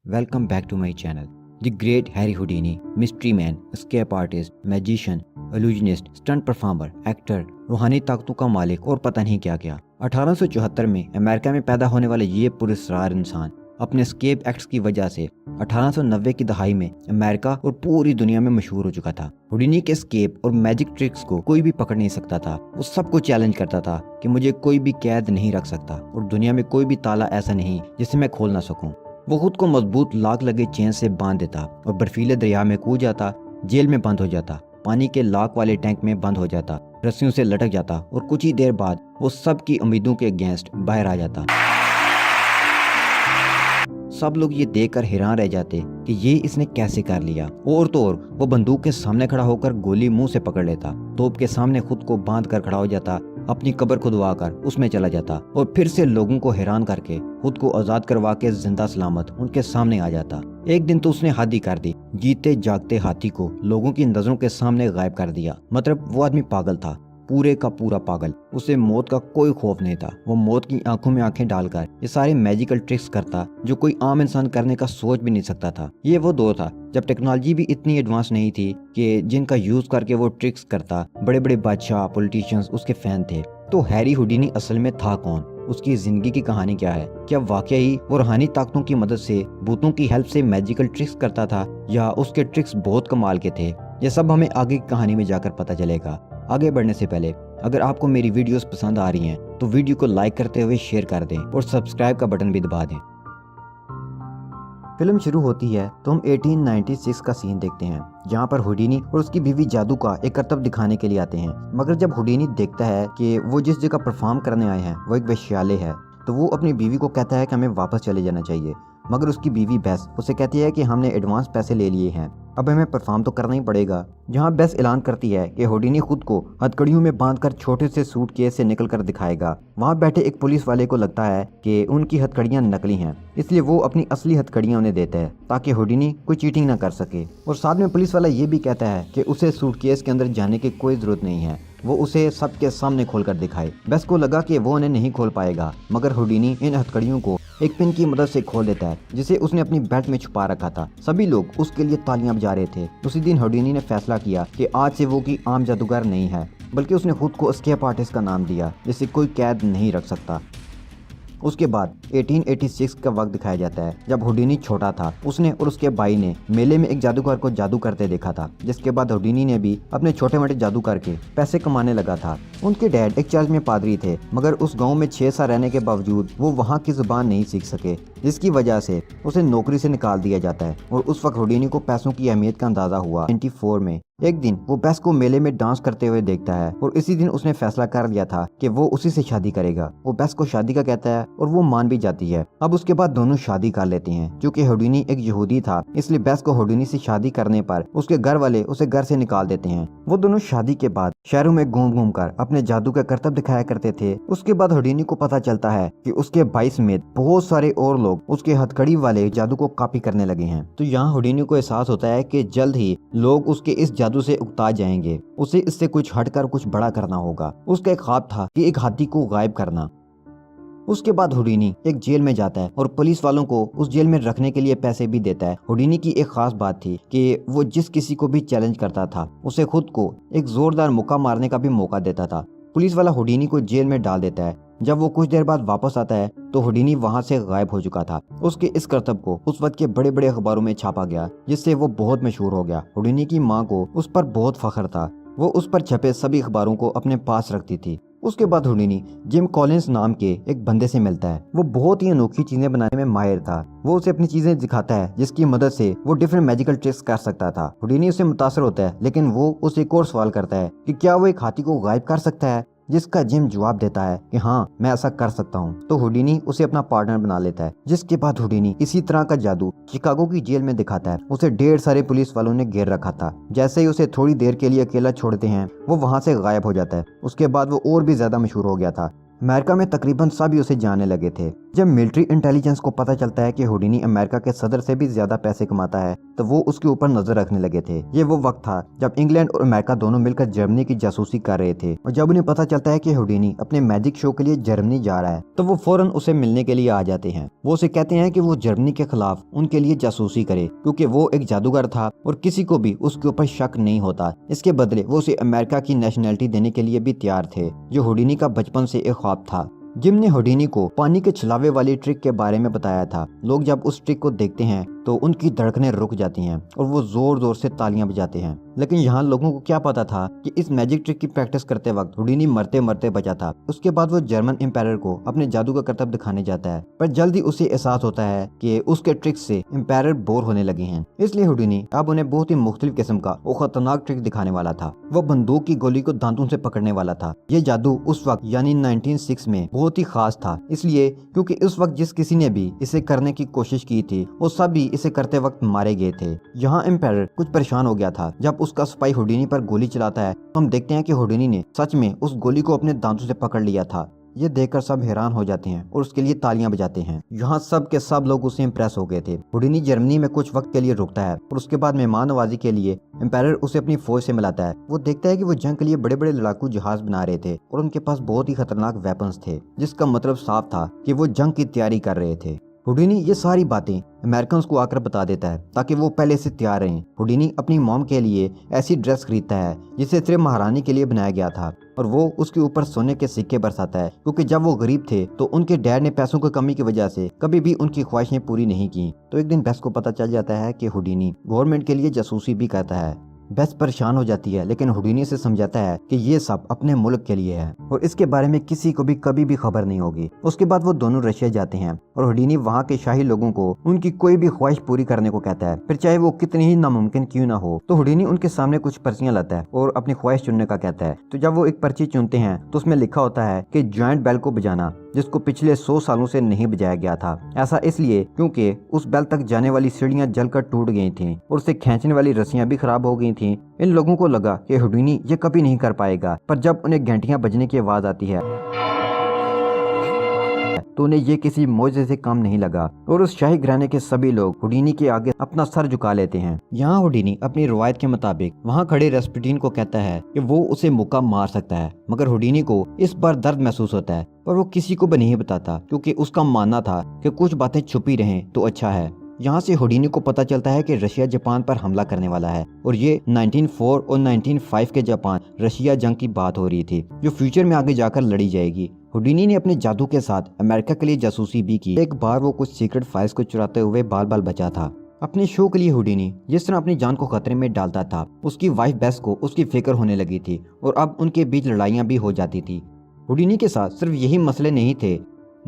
Welcome back to my channel. The great Harry Houdini, mystery man, escape artist, magician, illusionist, stunt performer, actor, रूहानी ताकतों का मालिक और पता नहीं क्या क्या। 1874 में अमेरिका में पैदा होने वाले ये पुरस्कार इंसान अपने स्केप एक्ट्स की वजह से 1890 की दहाई में अमेरिका और पूरी दुनिया में मशहूर हो चुका था। हुडिनी के स्केप और मैजिक ट्रिक्स को कोई भी पकड़ नहीं सकता था। वो सबको चैलेंज करता था कि मुझे कोई भी कैद नहीं रख सकता और दुनिया में कोई भी ताला ऐसा नहीं जिसे मैं खोल ना सकूं। वो खुद को मजबूत लाक लगे चेन से बांध देता और बर्फीले दरिया में कूद जाता, जेल में बंद हो जाता, पानी के लाक वाले टैंक में बंद हो जाता, रस्सियों से लटक जाता और कुछ ही देर बाद वो सबकी उम्मीदों के अगेंस्ट बाहर आ जाता। सब लोग ये देखकर हैरान रह जाते कि ये इसने कैसे कर लिया। और तो और वो बंदूक के सामने खड़ा होकर गोली मुंह से पकड़ लेता, तोप के सामने खुद को बांध कर खड़ा हो जाता, अपनी कब्र खुदवा कर उसमें चला जाता और फिर से लोगों को हैरान करके खुद को आजाद करवा के जिंदा सलामत उनके सामने आ जाता। एक दिन तो उसने हद ही कर दी, जीते जागते हाथी को लोगों की नजरों के सामने गायब कर दिया। मतलब वो आदमी पागल था, पूरे का पूरा पागल। उसे मौत का कोई खौफ नहीं था। वो मौत की आंखों में आंखें डालकर ये सारे मैजिकल ट्रिक्स करता जो कोई आम इंसान करने का सोच भी नहीं सकता था। ये वो दौर था जब टेक्नोलॉजी भी इतनी एडवांस नहीं थी कि जिनका यूज करके वो ट्रिक्स करता। बड़े बड़े बादशाह, पॉलिटिशियंस उसके फैन थे। तो हैरी हुडिनी असल में था कौन? उसकी जिंदगी की कहानी क्या है? क्या वाकई ही वो रूहानी ताकतों की मदद से, भूतों की हेल्प से मैजिकल ट्रिक्स करता था या उसके ट्रिक्स बहुत कमाल के थे? ये सब हमें आगे की कहानी में जाकर पता चलेगा। आगे बढ़ने से पहले अगर आपको मेरी वीडियोस पसंद आ रही हैं तो वीडियो को लाइक करते हुए शेयर कर दें और सब्सक्राइब का बटन भी दबा दें। फिल्म शुरू होती है तो हम 1896 का सीन देखते हैं जहाँ पर हुडिनी और उसकी बीवी जादू का एक करतब दिखाने के लिए आते हैं। मगर जब हुडिनी देखता है कि वो जिस जगह परफॉर्म करने आए हैं वो एक वेश्यालय है तो वो अपनी बीवी को कहता है कि हमें वापस चले जाना चाहिए। मगर उसकी बीवी बेस उसे कहती है कि हमने एडवांस पैसे ले लिए हैं, अब हमें परफॉर्म तो करना ही पड़ेगा। जहां बेस ऐलान करती है कि हुडिनी खुद को हथकड़ियों में बांधकर छोटे से सूटकेस से निकलकर दिखाएगा। वहां बैठे एक पुलिस वाले को लगता है कि उनकी हथकड़ियां नकली हैं, इसलिए वो अपनी असली हथकड़ियां उन्हें देता है ताकि हुडिनी कोई चीटिंग ना कर सके। और साथ में पुलिस वाला ये भी कहता है कि उसे सूटकेस के अंदर जाने की कोई जरूरत नहीं है, वो उसे सबके सामने खोलकर दिखाए। बेस को लगा कि वो उन्हें नहीं खोल पाएगा, मगर हुडिनी इन हथकड़ियों को एक पिन की मदद से खोल देता है जिसे उसने अपनी बेल्ट में छुपा रखा था। सभी लोग उसके लिए तालियां बजा रहे थे। उसी दिन हुडिनी ने फैसला किया कि आज से वो की आम जादूगर नहीं है, बल्कि उसने खुद को एस्केप आर्टिस्ट का नाम दिया जिसे कोई कैद नहीं रख सकता। उसके बाद 1886 का वक्त दिखाया जाता है जब हुडिनी छोटा था। उसने और उसके भाई ने मेले में एक जादूगर को जादू करते देखा था, जिसके बाद हुडिनी ने भी अपने छोटे मोटे जादू करके पैसे कमाने लगा था। उनके डैड एक चर्च में पादरी थे, मगर उस गांव में 6 साल रहने के बावजूद वो वहां की जुबान नहीं सीख सके, जिसकी वजह से उसे नौकरी से निकाल दिया जाता है। और उस वक्त हुडिनी को पैसों की अहमियत का अंदाजा हुआ। 94 में एक दिन वो बेस को मेले में डांस करते हुए देखता है और इसी दिन उसने फैसला कर लिया था कि वो उसी से शादी करेगा। वो बेस को शादी का कहता है और वो मान भी जाती है। अब उसके बाद दोनों शादी कर लेते हैं। चूंकि हुडिनी एक यहूदी था, इसलिए बेस को हुडिनी से शादी करने पर उसके घर वाले उसे घर से निकाल देते हैं। वो दोनों शादी के बाद शहरों में घूम घूम कर अपने जादू का करतब दिखाया करते थे। उसके बाद हुडिनी को पता चलता है कि उसके भाई समेत बहुत सारे और लोग उसके हथकड़ी वाले जादू को कॉपी करने लगे हैं। तो यहाँ हुडिनी को एहसास होता है कि जल्द ही लोग उसके इस जादू से उकता जाएंगे। उसे इससे कुछ हटकर कुछ बड़ा करना होगा। उसका एक ख्वाब था कि एक हाथी को गायब करना। उसके बाद हुडिनी एक जेल में जाता है और पुलिस वालों को उस जेल में रखने के लिए पैसे भी देता है। हुडिनी की एक खास बात थी कि वो जिस किसी को भी चैलेंज करता था उसे खुद को एक जोरदार मुक्का मारने का भी मौका देता था। पुलिस वाला हुडिनी को जेल में डाल देता है। जब वो कुछ देर बाद वापस आता है तो हुडिनी वहां से गायब हो चुका था। उसके इस करतब को उस वक्त के बड़े बड़े अखबारों में छापा गया, जिससे वो बहुत मशहूर हो गया। हुडिनी की माँ को उस पर बहुत फख्र था। वो उस पर छपे सभी अखबारों को अपने पास रखती थी। उसके बाद हुडिनी जिम कॉलिंस नाम के एक बंदे से मिलता है। वो बहुत ही अनोखी चीजें बनाने में माहिर था। वो उसे अपनी चीजें दिखाता है जिसकी मदद से वो डिफरेंट मैजिकल ट्रिक्स कर सकता था। हुडिनी उससे मुतासर होता है, लेकिन वो उसे एक और सवाल करता है कि क्या वो एक हाथी को गायब कर सकता है, जिसका जिम जवाब देता है कि हाँ, मैं ऐसा कर सकता हूँ। तो हुडिनी उसे अपना पार्टनर बना लेता है। जिसके बाद हुडिनी इसी तरह का जादू शिकागो की जेल में दिखाता है। उसे ढेर सारे पुलिस वालों ने घेर रखा था। जैसे ही उसे थोड़ी देर के लिए अकेला छोड़ते हैं वो वहाँ से गायब हो जाता है। उसके बाद वो और भी ज्यादा मशहूर हो गया था। अमेरिका में तकरीबन सभी उसे जानने लगे थे। जब मिलिट्री इंटेलिजेंस को पता चलता है कि हुडीनी अमेरिका के सदर से भी ज्यादा पैसे कमाता है तो वो उसके ऊपर नजर रखने लगे थे। ये वो वक्त था जब इंग्लैंड और अमेरिका दोनों मिलकर जर्मनी की जासूसी कर रहे थे, और जब उन्हें पता चलता है कि हुडीनी अपने मैजिक शो के लिए जर्मनी जा रहा है तो वो फौरन उसे मिलने के लिए आ जाते हैं। वो उसे कहते हैं कि वो जर्मनी के खिलाफ उनके लिए जासूसी करे, क्योंकि वो एक जादूगर था और किसी को भी उसके ऊपर शक नहीं होता। इसके बदले वो उसे अमेरिका की नेशनैलिटी देने के लिए भी तैयार थे, जो हुडीनी का बचपन से एक ख्वाब था। जिम ने हुडीनी को पानी के छलावे वाली ट्रिक के बारे में बताया था। लोग जब उस ट्रिक को देखते हैं तो उनकी धड़कनें रुक जाती हैं और वो जोर जोर से तालियां बजाते हैं। लेकिन यहाँ लोगों को क्या पता था कि इस मैजिक ट्रिक की प्रैक्टिस करते वक्त हुडीनी मरते मरते बचा था। उसके बाद वो जर्मन एम्पायर को अपने जादू का करतब दिखाने जाता है, पर जल्दी उसे एहसास होता है कि उसके ट्रिक से एम्पायर बोर होने लगे हैं। इसलिए हुडीनी अब उन्हें बहुत ही मुख्तलिफ किस्म का और खतरनाक ट्रिक दिखाने वाला था। वो बंदूक की गोली को दांतों से पकड़ने वाला था। ये जादू उस वक्त यानी 1906 में बहुत ही खास था, इसलिए क्योंकि उस वक्त जिस किसी ने भी इसे करने की कोशिश की थी वो सभी इसे करते वक्त मारे गए थे। यहाँ एम्पायर कुछ परेशान हो गया था। जब उसका स्पाई हुडीनी पर गोली चलाता है तो हम देखते हैं कि हुडीनी ने सच में उस गोली को अपने दांतों से पकड़ लिया था। ये देखकर सब हैरान हो जाते हैं और उसके लिए तालियां बजाते हैं। यहाँ सब के सब लोग उससे इम्प्रेस हो गए थे। हुडीनी जर्मनी में कुछ वक्त के लिए रुकता है और उसके बाद मेहमान नवाजी के लिए एम्पायर उसे अपनी फौज से मिलाता है। वो देखता है कि वो जंग के लिए बड़े बड़े लड़ाकू जहाज बना रहे थे और उनके पास बहुत ही खतरनाक वेपन्स थे, जिसका मतलब साफ था कि वो जंग की तैयारी कर रहे थे। हुडीनी ये सारी बातें अमेरिकन को आकर बता देता है ताकि वो पहले से तैयार रहें। हुडीनी अपनी मॉम के लिए ऐसी ड्रेस खरीदता है जिसे सिर्फ महारानी के लिए बनाया गया था, और वो उसके ऊपर सोने के सिक्के बरसाता है, क्योंकि जब वो गरीब थे तो उनके डैड ने पैसों की कमी की वजह से कभी भी उनकी ख्वाहिशें पूरी नहीं की। तो एक दिन बेस को पता चल जाता है कि हुडीनी गवर्नमेंट के लिए जासूसी भी करता है। बेस परेशान हो जाती है, लेकिन हुडीनी से समझाता है कि ये सब अपने मुल्क के लिए है और इसके बारे में किसी को भी कभी भी खबर नहीं होगी। उसके बाद वो दोनों रशिया जाते हैं और हुडीनी वहाँ के शाही लोगों को उनकी कोई भी ख्वाहिश पूरी करने को कहता है, फिर चाहे वो कितनी ही नामुमकिन क्यों ना हो। तो हुडीनी उनके सामने कुछ पर्चियां लाता है और अपनी ख्वाहिश चुनने का कहता है। तो जब वो एक पर्ची चुनते हैं तो उसमें लिखा होता है कि जॉइंट बेल को बजाना, जिसको पिछले 100 सालों से नहीं बजाया गया था। ऐसा इसलिए क्योंकि उस बेल तक जाने वाली सीढ़ियां जलकर टूट गई थीं और उसे खींचने वाली रस्सियां भी खराब हो गई थीं। इन लोगों को लगा कि हुडीनी ये कभी नहीं कर पाएगा, पर जब उन्हें घंटियां बजने की आवाज आती है तो उन्हें ये किसी मौजे से कम नहीं लगा और उस शाही घराने के सभी लोग हुडीनी के आगे अपना सर झुका लेते हैं। यहाँ हुडीनी अपनी रवायत के मुताबिक वहाँ खड़े रेस्पुटिन को कहता है कि वो उसे मुक्का मार सकता है, मगर हुडीनी को इस बार दर्द महसूस होता है, पर वो किसी को भी नहीं बताता क्योंकि उसका मानना था कि कुछ बातें छुपी रहें तो अच्छा है। यहाँ से हुडीनी को पता चलता है कि रशिया जापान पर हमला करने वाला है, और ये 1904 और 1905 के जापान रशिया जंग की बात हो रही थी, जो फ्यूचर में आगे जाकर लड़ी जाएगी। हुडीनी ने अपने जादू के साथ अमेरिका के लिए जासूसी भी की। एक बार वो कुछ सीक्रेट फाइल्स को चुराते हुए बाल बाल बचा था। अपने शो के लिए हुडीनी जिस तरह अपनी जान को खतरे में डालता था, उसकी वाइफ बेस को उसकी फिक्र होने लगी थी और अब उनके बीच लड़ाइयाँ भी हो जाती थी। हुडीनी के साथ सिर्फ यही मसले नहीं थे।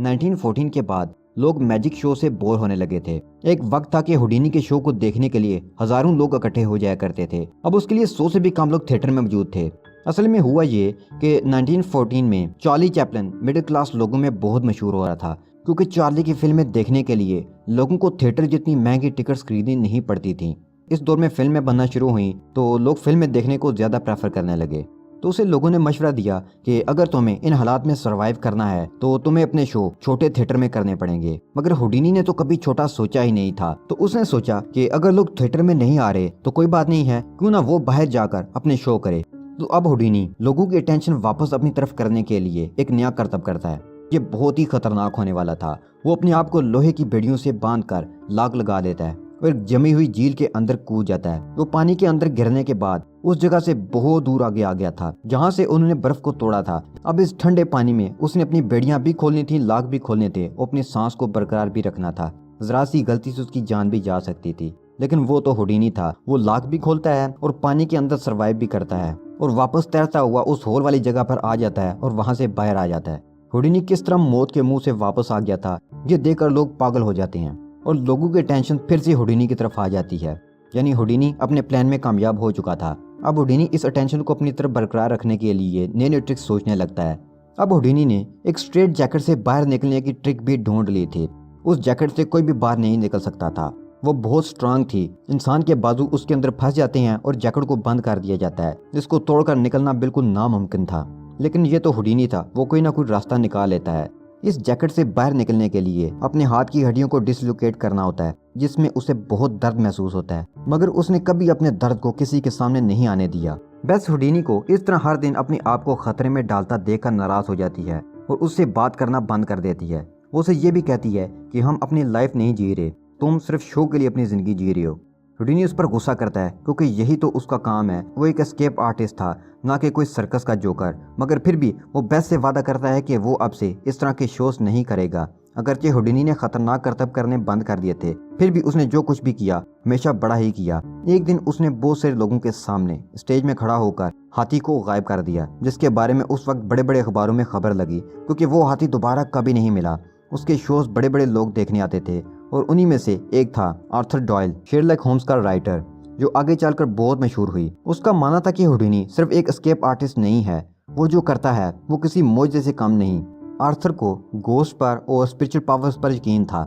1914 के बाद लोग मैजिक शो से बोर होने लगे थे। एक वक्त था कि हुडीनी के शो को देखने के लिए हजारों लोग इकट्ठे हो जाया करते थे। अब उसके लिए 100 से भी कम लोग थिएटर में मौजूद थे। असल में हुआ ये कि 1914 में चार्ली चैपलिन मिडिल क्लास लोगों में बहुत मशहूर हो रहा था, क्योंकि चार्ली की फिल्में देखने के लिए लोगों को थिएटर जितनी महंगी टिकट्स खरीदनी नहीं पड़ती थी। इस दौर में फिल्में बनना शुरू हुई तो लोग फिल्में देखने को ज्यादा प्रेफर करने लगे। तो उसे लोगों ने मशवरा दिया कि अगर तुम्हें इन हालात में सरवाइव करना है तो तुम्हें अपने शो छोटे थिएटर में करने पड़ेंगे। मगर हुडीनी ने तो कभी छोटा सोचा ही नहीं था, तो उसने सोचा कि अगर लोग थिएटर में नहीं आ रहे तो कोई बात नहीं है, क्यों ना वो बाहर जाकर अपने शो करे। तो अब हुडीनी लोगों की अटेंशन वापस अपनी तरफ करने के लिए एक नया करतब करता है। ये बहुत ही खतरनाक होने वाला था। वो अपने आप को लोहे की बेड़ियों से बांधकर लाग लगा लेता है और जमी हुई झील के अंदर कूद जाता है। वो पानी के अंदर गिरने के बाद उस जगह से बहुत दूर आगे आ गया था जहाँ से उन्होंने बर्फ को तोड़ा था। अब इस ठंडे पानी में उसने अपनी बेड़ियां भी खोलनी थी, लाग भी खोलने थे और अपनी सांस को बरकरार भी रखना था। जरा सी गलती से उसकी जान भी जा सकती थी, लेकिन वो तो हुडीनी था। वो लाग भी खोलता है और पानी के अंदर सरवाइव भी करता है और वापस तैरता हुआ उस होल वाली जगह पर आ जाता है और वहाँ से बाहर आ जाता है। हुडीनी किस तरह मौत के मुंह से वापस आ गया था, ये देखकर लोग पागल हो जाते हैं और लोगों की टेंशन फिर से हुडीनी की तरफ आ जाती है। यानी हुडीनी अपने प्लान में कामयाब हो चुका था। अब हुडीनी इस अटेंशन को अपनी तरफ बरकरार रखने के लिए नए नए ट्रिक्स सोचने लगता है। अब हुडीनी ने एक स्ट्रेट जैकेट से बाहर निकलने की ट्रिक भी ढूंढ ली थी। उस जैकेट से कोई भी बाहर नहीं निकल सकता था। वो बहुत स्ट्रांग थी। इंसान के बाजू उसके अंदर फंस जाते हैं और जैकेट को बंद कर दिया जाता है, जिसको तोड़कर निकलना बिल्कुल नामुमकिन था। लेकिन ये तो हुडीनी था, वो कोई ना कोई रास्ता निकाल लेता है। इस जैकेट से बाहर निकलने के लिए अपने हाथ की हड्डियों को डिसलोकेट करना होता है, जिसमें उसे बहुत दर्द महसूस होता है, मगर उसने कभी अपने दर्द को किसी के सामने नहीं आने दिया। बेस हुडीनी को इस तरह हर दिन अपने आप को खतरे में डालता देखकर नाराज हो जाती है और उससे बात करना बंद कर देती है। वो उसे ये भी कहती है कि हम अपनी लाइफ नहीं जी रहे, तुम सिर्फ शो के लिए अपनी जिंदगी जी रहे हो। हुडीनी उस पर गुस्सा करता है क्योंकि यही तो उसका काम है। वो एक एस्केप आर्टिस्ट था, ना कि कोई सर्कस का जोकर, मगर फिर भी वो बेस से वादा करता है कि वो अब से इस तरह के शोज नहीं करेगा। अगरचे हुडीनी ने खतरनाक करतब करने बंद कर दिए थे, फिर भी उसने जो कुछ भी किया हमेशा बड़ा ही किया। एक दिन उसने बहुत से लोगों के सामने स्टेज में खड़ा होकर हाथी को गायब कर दिया, जिसके बारे में उस वक्त बड़े बड़े अखबारों में खबर लगी, क्योंकि वो हाथी दोबारा कभी नहीं मिला। उसके शोज बड़े बड़े लोग देखने आते थे और उन्हीं में से एक था आर्थर डॉयल, शेरलॉक होम्स का राइटर, जो आगे चलकर बहुत मशहूर हुई। उसका मानना था कि हुडीनी सिर्फ एक एस्केप आर्टिस्ट नहीं है, वो जो करता है वो किसी मोजे से कम नहीं। आर्थर को गोस्ट पर और स्पिरिचुअल पावर्स पर यकीन था।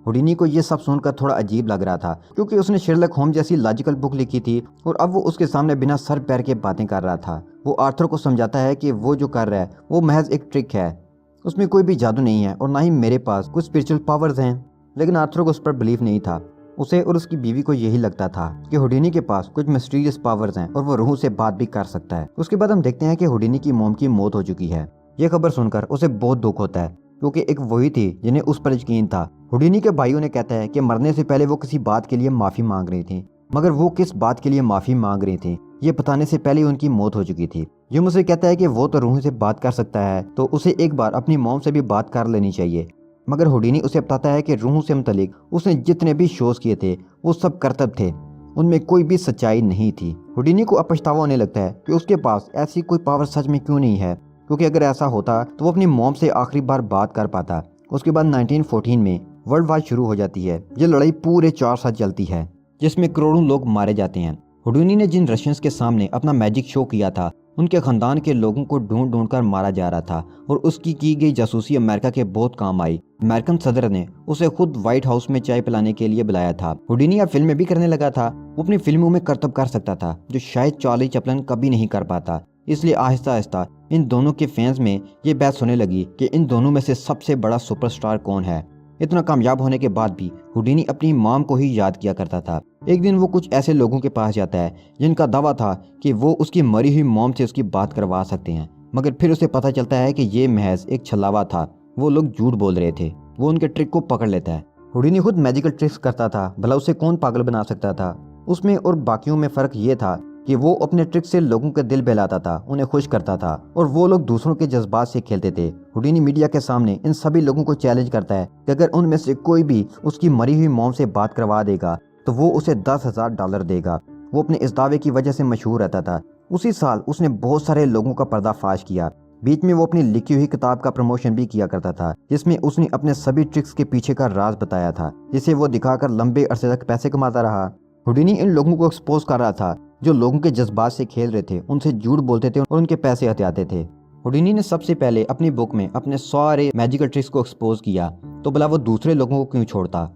हुडीनी को ये सब सुनकर थोड़ा अजीब लग रहा था, क्योंकि उसने शेरलॉक होम्स जैसी लॉजिकल बुक लिखी थी और अब वो उसके सामने बिना सर पैर के बातें कर रहा था। वो आर्थर को समझाता है कि वो जो कर रहा है वो महज एक ट्रिक है, उसमें कोई भी जादू नहीं है और ना ही मेरे पास कुछ स्पिरिचुअल पावर्स हैं। लेकिन आर्थर को उस पर बिलीव नहीं था। उसे और उसकी बीवी को यही लगता था कि हुडीनी के पास कुछ मिस्टीरियस पावर्स हैं और वो रूह से बात भी कर सकता है। उसके बाद हम देखते हैं कि हुडीनी की मॉम की मौत हो चुकी है। ये खबर सुनकर उसे बहुत दुख होता है, क्योंकि एक वही थी जिन्हें उस पर यकीन था। हुडीनी के भाइयों ने कहता है कि मरने से पहले वो किसी बात के लिए माफी मांग रही थी, मगर वो किस बात के लिए माफी मांग रही थी ये बताने से पहले उनकी मौत हो चुकी थी। जो मुझसे कहता है कि वो तो रूह से बात कर सकता है, तो उसे एक बार अपनी मॉम से भी बात कर लेनी चाहिए। मगर हुडीनी उसे बताता है कि रूह से मुतल्लिक उसने जितने भी शोज किए थे वो सब करतब थे, उनमें कोई भी सच्चाई नहीं थी। हुडीनी को अब पछतावा होने लगता है कि उसके पास ऐसी कोई पावर सच में क्यों नहीं है, क्योंकि अगर ऐसा होता तो वो अपनी मॉम से आखिरी बार बात कर पाता। उसके बाद 1914 में वर्ल्ड वार शुरू हो जाती है। ये लड़ाई पूरे 4 साल चलती है, जिसमें करोड़ों लोग मारे जाते हैं। हुडीनी ने जिन रशियंस के सामने अपना मैजिक शो किया था, उनके खानदान के लोगों को ढूंढ ढूंढ कर मारा जा रहा था और उसकी की गई जासूसी अमेरिका के बहुत काम आई। अमेरिकन सदर ने उसे खुद व्हाइट हाउस में चाय पिलाने के लिए बुलाया था। हुडीनी अब फिल्में भी करने लगा था। वो अपनी फिल्मों में करतब कर सकता था, जो शायद चार्ली चैपलिन कभी नहीं कर पाता। इसलिए आहिस्ता आहिस्ता इन दोनों के फैंस में ये बहस होने लगी कि इन दोनों में से सबसे बड़ा सुपरस्टार कौन है। इतना कामयाब होने के बाद भी हुडीनी अपनी मॉम को ही याद किया करता था। एक दिन वो कुछ ऐसे लोगों के पास जाता है जिनका दावा था कि वो उसकी मरी हुई मॉम से उसकी बात करवा सकते हैं, मगर फिर उसे पता चलता है कि ये महज एक छलावा था, वो लोग झूठ बोल रहे थे। वो उनके ट्रिक को पकड़ लेता है। हुडीनी खुद मैजिकल ट्रिक्स करता था, भला उसे कौन पागल बना सकता था। उसमें और बाकियों में फ़र्क ये था कि वो अपने ट्रिक से लोगों के दिल बहलाता था, उन्हें खुश करता था, और वो लोग दूसरों के जज्बात से खेलते थे। हुडीनी मीडिया के सामने इन सभी लोगों को चैलेंज करता है कि अगर उनमें से कोई भी उसकी मरी हुई मॉम से बात करवा देगा तो वो उसे $10,000 देगा। वो अपने इस दावे की वजह से मशहूर रहता था। उसी साल उसने बहुत सारे लोगों का पर्दाफाश किया। बीच में वो अपनी लिखी हुई किताब का प्रमोशन भी किया करता था, जिसमें उसने अपने सभी ट्रिक्स के पीछे का राज बताया था, जिसे वो दिखाकर लंबे अरसे तक पैसे कमाता रहा। हुडीनी इन लोगों को एक्सपोज कर रहा था जो लोगों के जज्बात से खेल रहे थे, उनसे झूठ बोलते थे और उनके पैसे हथियाते थे। हुडीनी ने सबसे पहले अपनी बुक में अपने सारे मैजिकल ट्रिक्स को एक्सपोज किया, तो भला वो दूसरे लोगों को क्यों छोड़ता।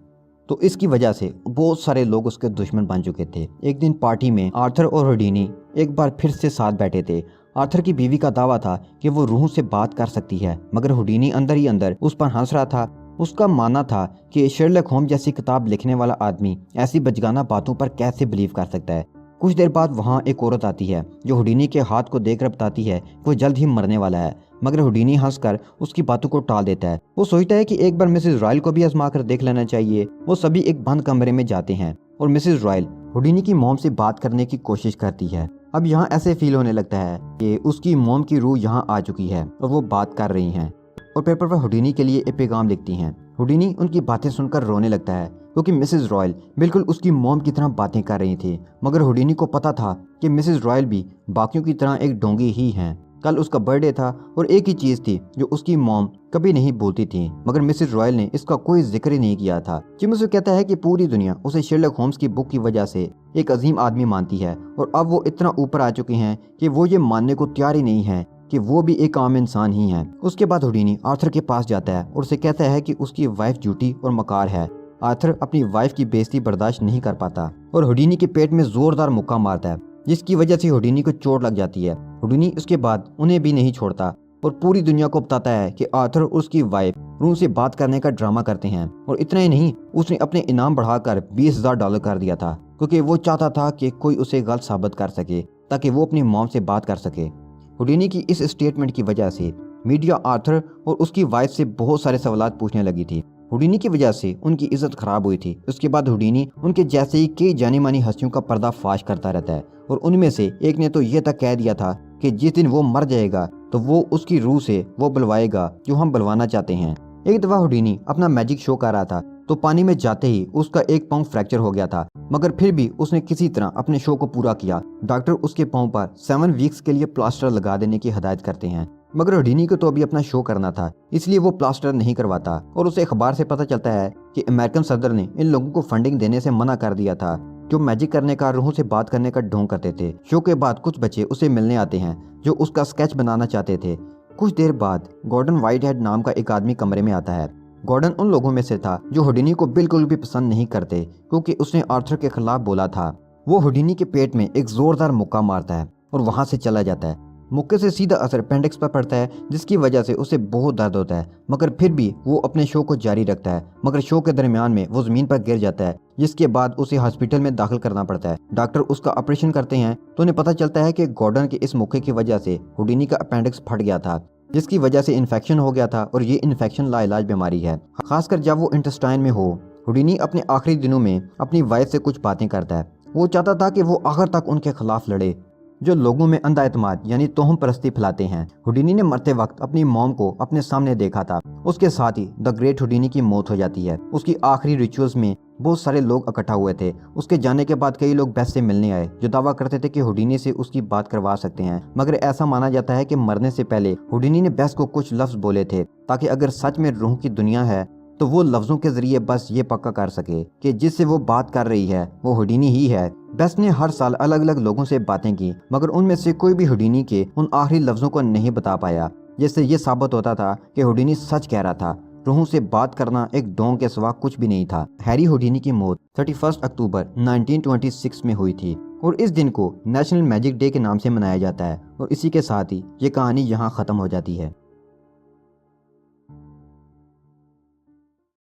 तो इसकी वजह से बहुत सारे लोग उसके दुश्मन बन चुके थे। एक दिन पार्टी में आर्थर और हुडीनी एक बार फिर से साथ बैठे थे। आर्थर की बीवी का दावा था कि वो रूह से बात कर सकती है, मगर हुडीनी अंदर ही अंदर उस पर हंस रहा था। उसका मानना था कि शेरलॉक होम्स जैसी किताब लिखने वाला आदमी ऐसी बचगाना बातों पर कैसे बिलीव कर सकता है। कुछ देर बाद वहाँ एक औरत आती है जो हुडीनी के हाथ को देखकर बताती है वो जल्द ही मरने वाला है, मगर हुडीनी हंसकर उसकी बातों को टाल देता है। वो सोचता है कि एक बार मिसेस रॉयल को भी आजमा कर देख लेना चाहिए। वो सभी एक बंद कमरे में जाते हैं और मिसेस रॉयल हुडीनी की मॉम से बात करने की कोशिश करती है। अब यहाँ ऐसे फील होने लगता है कि उसकी मॉम की रूह यहाँ आ चुकी है और वो बात कर रही हैं और पेपर पर हुडीनी के लिए एक पैगाम लिखती हैं। हुडीनी उनकी बातें सुनकर रोने लगता है, क्योंकि मिसेस रॉयल बिल्कुल उसकी मॉम की तरह बातें कर रही थी। मगर हुडीनी को पता था कि मिसेस रॉयल भी बाकियों की तरह एक डोंगी ही हैं। कल उसका बर्थडे था और एक ही चीज़ थी जो उसकी मॉम कभी नहीं बोलती थी, मगर मिसेस रॉयल ने इसका कोई जिक्र ही नहीं किया था। जिम उसे कहता है कि पूरी दुनिया उसे शेरलॉक होम्स की बुक की वजह से एक अजीम आदमी मानती है और अब वो इतना ऊपर आ चुके हैं कि वो ये मानने को तैयार ही नहीं है कि वो भी एक आम इंसान ही है। उसके बाद हुडीनी आर्थर के पास जाता है और उसे कहता है कि उसकी वाइफ झूठी और मकार है। आर्थर अपनी वाइफ की बेइज्जती बर्दाश्त नहीं कर पाता और हुडीनी के पेट में जोरदार मुक्का मारता है, जिसकी वजह से हुडीनी को चोट लग जाती है। हुडीनी उसके बाद उन्हें भी नहीं छोड़ता और पूरी दुनिया को बताता है कि आर्थर और उसकी वाइफ रूह से बात करने का ड्रामा करते हैं। और इतना ही नहीं, उसने अपने इनाम बढ़ाकर $20,000 कर दिया था, क्योंकि वो चाहता था कि कोई उसे गलत साबित कर सके ताकि वो अपनी मॉम से बात कर सके। हुडीनी की इस स्टेटमेंट की वजह से मीडिया आर्थर और उसकी वाइफ से बहुत सारे सवाल पूछने लगी थी। हुडीनी की वजह से उनकी इज्जत खराब हुई थी। उसके बाद हुडीनी उनके जैसे ही कई जानी मानी हस्तियों का पर्दाफाश करता रहता है, और उनमें से एक ने तो ये तक कह दिया था कि जिस दिन वो मर जाएगा तो वो उसकी रूह से वो बुलवाएगा जो हम बुलवाना चाहते हैं। एक दफा हुडीनी अपना मैजिक शो कर रहा था तो पानी में जाते ही उसका एक पाँव फ्रैक्चर हो गया था, मगर फिर भी उसने किसी तरह अपने शो को पूरा किया। डॉक्टर उसके पाँव पर 7 वीक्स के लिए प्लास्टर लगा देने की हिदायत करते हैं, मगर हुडीनी को तो अभी अपना शो करना था, इसलिए वो प्लास्टर नहीं करवाता। और उसे अखबार से पता चलता है कि अमेरिकन सदर ने इन लोगों को फंडिंग देने से मना कर दिया था जो मैजिक करने का, रूहों से बात करने का ढोंग करते थे। शो के बाद कुछ बच्चे उसे मिलने आते हैं जो उसका स्केच बनाना चाहते थे। कुछ देर बाद गॉर्डन व्हाइटहेड नाम का एक आदमी कमरे में आता है। गॉर्डन उन लोगों में से था जो हुडीनी को बिल्कुल भी पसंद नहीं करते, क्योंकि उसने आर्थर के खिलाफ बोला था। वो हुडीनी के पेट में एक जोरदार मुक्का मारता है और वहां से चला जाता है। मुक्के से सीधा असर अपेंडिक्स पर पड़ता है, जिसकी वजह से उसे बहुत दर्द होता है, मगर फिर भी वो अपने शो को जारी रखता है। मगर शो के दरमियान में वो जमीन पर गिर जाता है, जिसके बाद उसे हॉस्पिटल में दाखिल करना पड़ता है। डॉक्टर उसका ऑपरेशन करते हैं तो उन्हें पता चलता है कि गॉर्डन के इस मुक्के की वजह से हुडीनी का अपेंडिक्स फट गया था, जिसकी वजह से इन्फेक्शन हो गया था, और ये इन्फेक्शन लाइलाज बीमारी है, खासकर जब वो इंटेस्टाइन में हो। हुडीनी अपने आखिरी दिनों में अपनी वाइफ से कुछ बातें करता है। वो चाहता था कि वो आखिर तक उनके खिलाफ लड़े जो लोगों में अंधा एतमाद यानी तोहम परस्ती फैलाते हैं। हुडीनी ने मरते वक्त अपनी मॉम को अपने सामने देखा था। उसके साथ ही द ग्रेट हुडीनी की मौत हो जाती है। उसकी आखिरी रिचुअल्स में बहुत सारे लोग इकट्ठा हुए थे। उसके जाने के बाद कई लोग बेस्ट से मिलने आए जो दावा करते थे कि हुडीनी से उसकी बात करवा सकते हैं, मगर ऐसा माना जाता है कि मरने से पहले हुडीनी ने बेस्ट को कुछ लफ्ज बोले थे ताकि अगर सच में रूह की दुनिया है तो वो लफ्जों के जरिए बस ये पक्का कर सके कि जिससे वो बात कर रही है वो हुडीनी ही है। बेस्ट ने हर साल अलग अलग लोगों से बातें की, मगर उनमें से कोई भी हुडीनी के उन आखिरी लफ्जों को नहीं बता पाया, जिससे ये साबित होता था कि हुडीनी सच कह रहा था। रूहों से बात करना एक ढोंग के सिवा कुछ भी नहीं था। हैरी हुडीनी की मौत 31 अक्टूबर 1926 में हुई थी, और इस दिन को नेशनल मैजिक डे के नाम से मनाया जाता है। और इसी के साथ ही ये कहानी यहाँ खत्म हो जाती है।